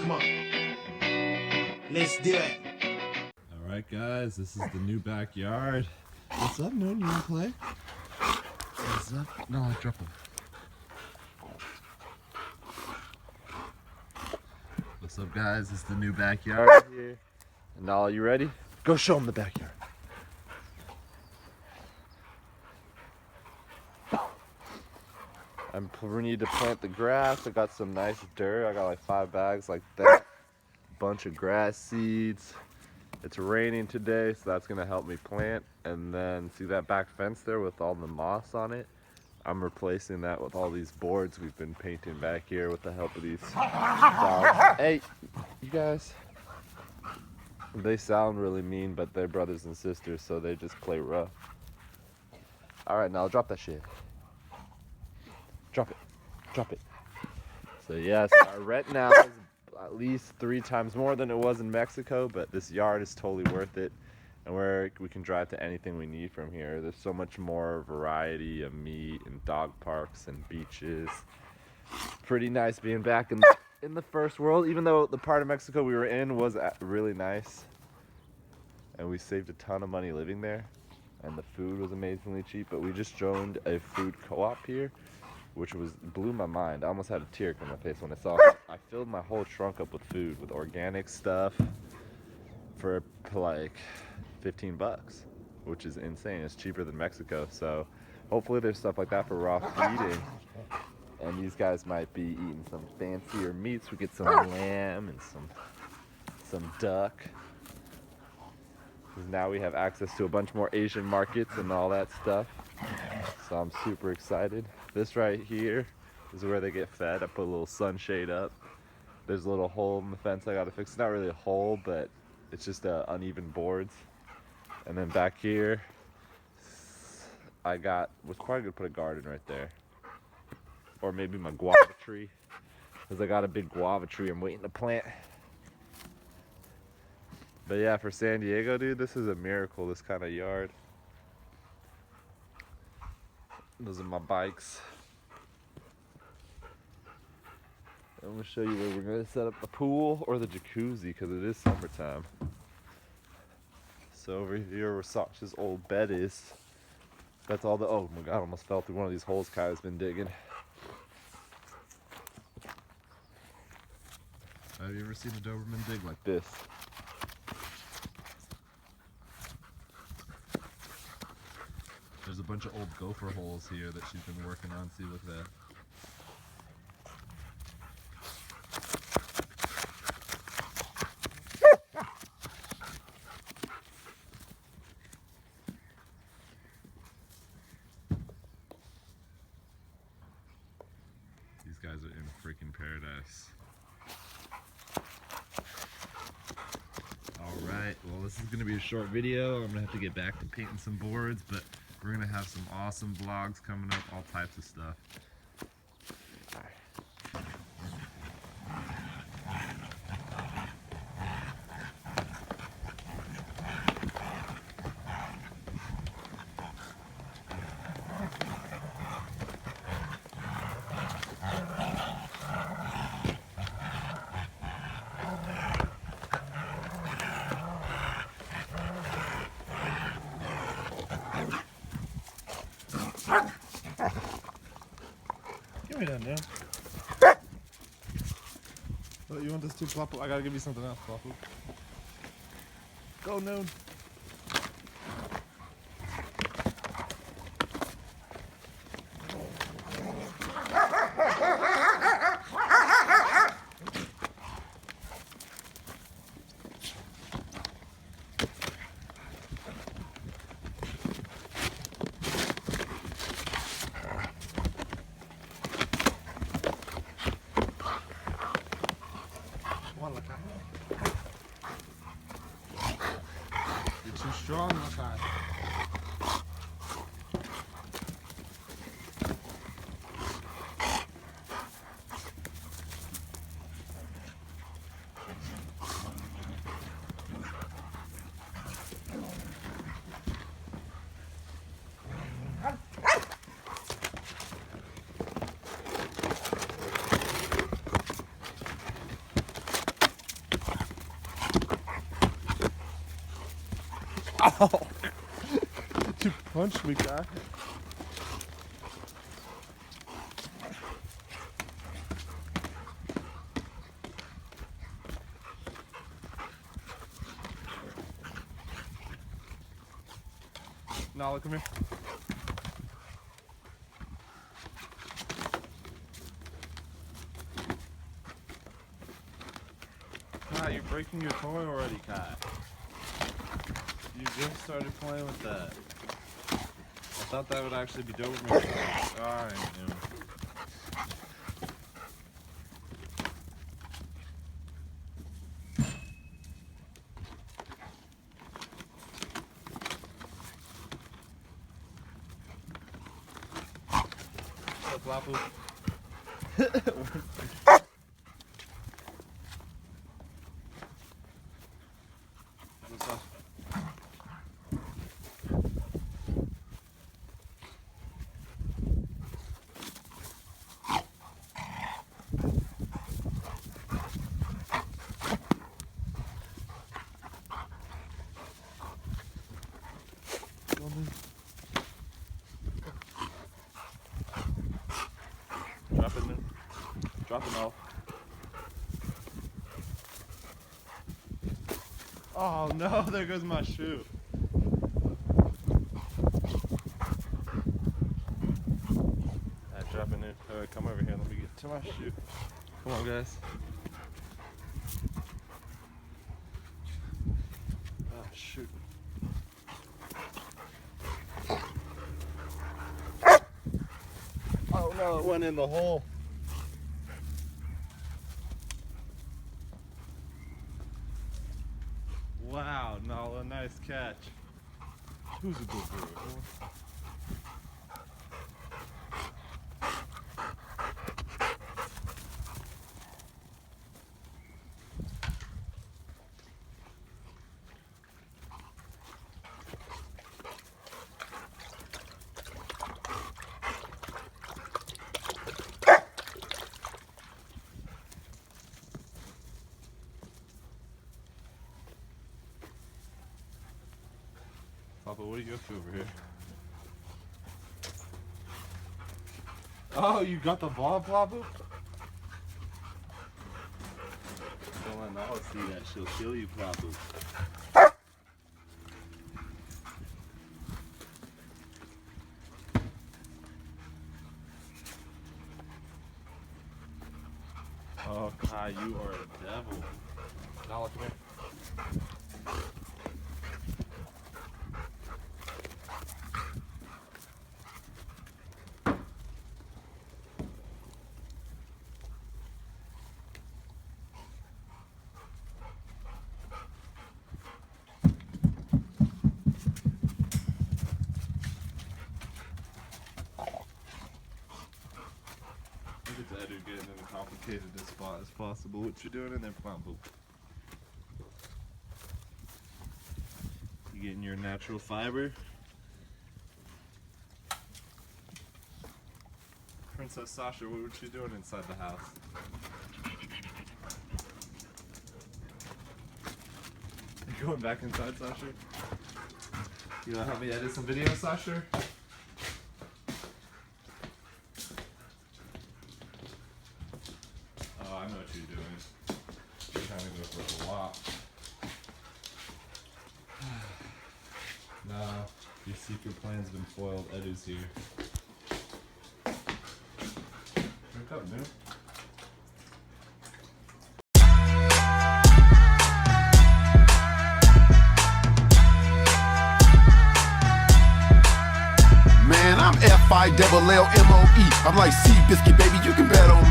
Come on. Let's do it. All right, guys, this is the new backyard. What's up, Noon? You wanna play? What's up? No, drop him. What's up, guys? This is the new backyard here. And now, you ready? Go show them the backyard. We need to plant the grass. I got some nice dirt. I got like 5 bags like that. Bunch of grass seeds. It's raining today, so that's gonna help me plant. And then see that back fence there with all the moss on it? I'm replacing that with all these boards we've been painting back here with the help of these dogs. Hey, you guys. They sound really mean, but they're brothers and sisters, so they just play rough. All right, now drop that shit. Drop it. Drop it. So yes, our rent now is at least 3 times more than it was in Mexico, but this yard is totally worth it. And we can drive to anything we need from here. There's so much more variety of meat and dog parks and beaches. Pretty nice being back in the first world, even though the part of Mexico we were in was really nice. And we saved a ton of money living there. And the food was amazingly cheap, but we just joined a food co-op here, which blew my mind. I almost had a tear come my face when I saw it. I filled my whole trunk up with food, with organic stuff for like 15 bucks, which is insane. It's cheaper than Mexico. So hopefully there's stuff like that for raw feeding. And these guys might be eating some fancier meats. We get some lamb and some duck. Because now we have access to a bunch more Asian markets and all that stuff. So I'm super excited. This right here is where they get fed. I put a little sunshade up. There's a little hole in the fence I gotta fix. It's not really a hole, but it's just uneven boards. And then back here, was probably gonna put a garden right there. Or maybe my guava tree. Because I got a big guava tree I'm waiting to plant. But yeah, for San Diego, dude, this is a miracle, this kind of yard. Those are my bikes. I'm gonna show you where we're gonna set up the pool or the jacuzzi because it is summertime. So over here where Sasha's old bed is, that's all oh my god, I almost fell through one of these holes Kai's been digging. Have you ever seen a Doberman dig like this? There's a bunch of old gopher holes here that she's been working on. See, look at that. These guys are in freaking paradise. Alright, well this is going to be a short video. I'm going to have to get back to painting some boards, but we're going to have some awesome vlogs coming up, all types of stuff. Give me that now. Oh, you want this too, Floppo? I gotta give you something else, Floppo. Go, Noon. You're too strong, Makai. Ow! You punched me, guy. Nala, come here. Kai, you're breaking your toy already, Kai. You just started playing with that. I thought that would actually be dope. Alright, dude. What's up, Lapu? What's up? Drop it in. Drop it off. Oh no, there goes my shoe. Drop it in. Alright, come over here. Let me get to my shoe. Come on, guys. Oh, shoot. Oh no, it went in the hole. Wow, Nala, nice catch. Who's a good boy? Papa, what are you up to over here? Oh, you got the ball, Papa? Don't let Nala see that. She'll kill you, Papa. Oh, Kai, you are a devil. Nala, come here. Look at that dude getting in a complicated spot as possible. What you doing in there, Pampu? You getting your natural fiber? Princess Sasha, what you doing inside the house? You going back inside, Sasha? You wanna help me edit some videos, Sasha? Oh, I know what you're doing. You're trying to go for a walk. No, your secret plan's been foiled. Edu's here. Drink up, dude. Man, I'm F-I-double-L-M-O-E. I'm like Seabiscuit, baby, you can bet on me.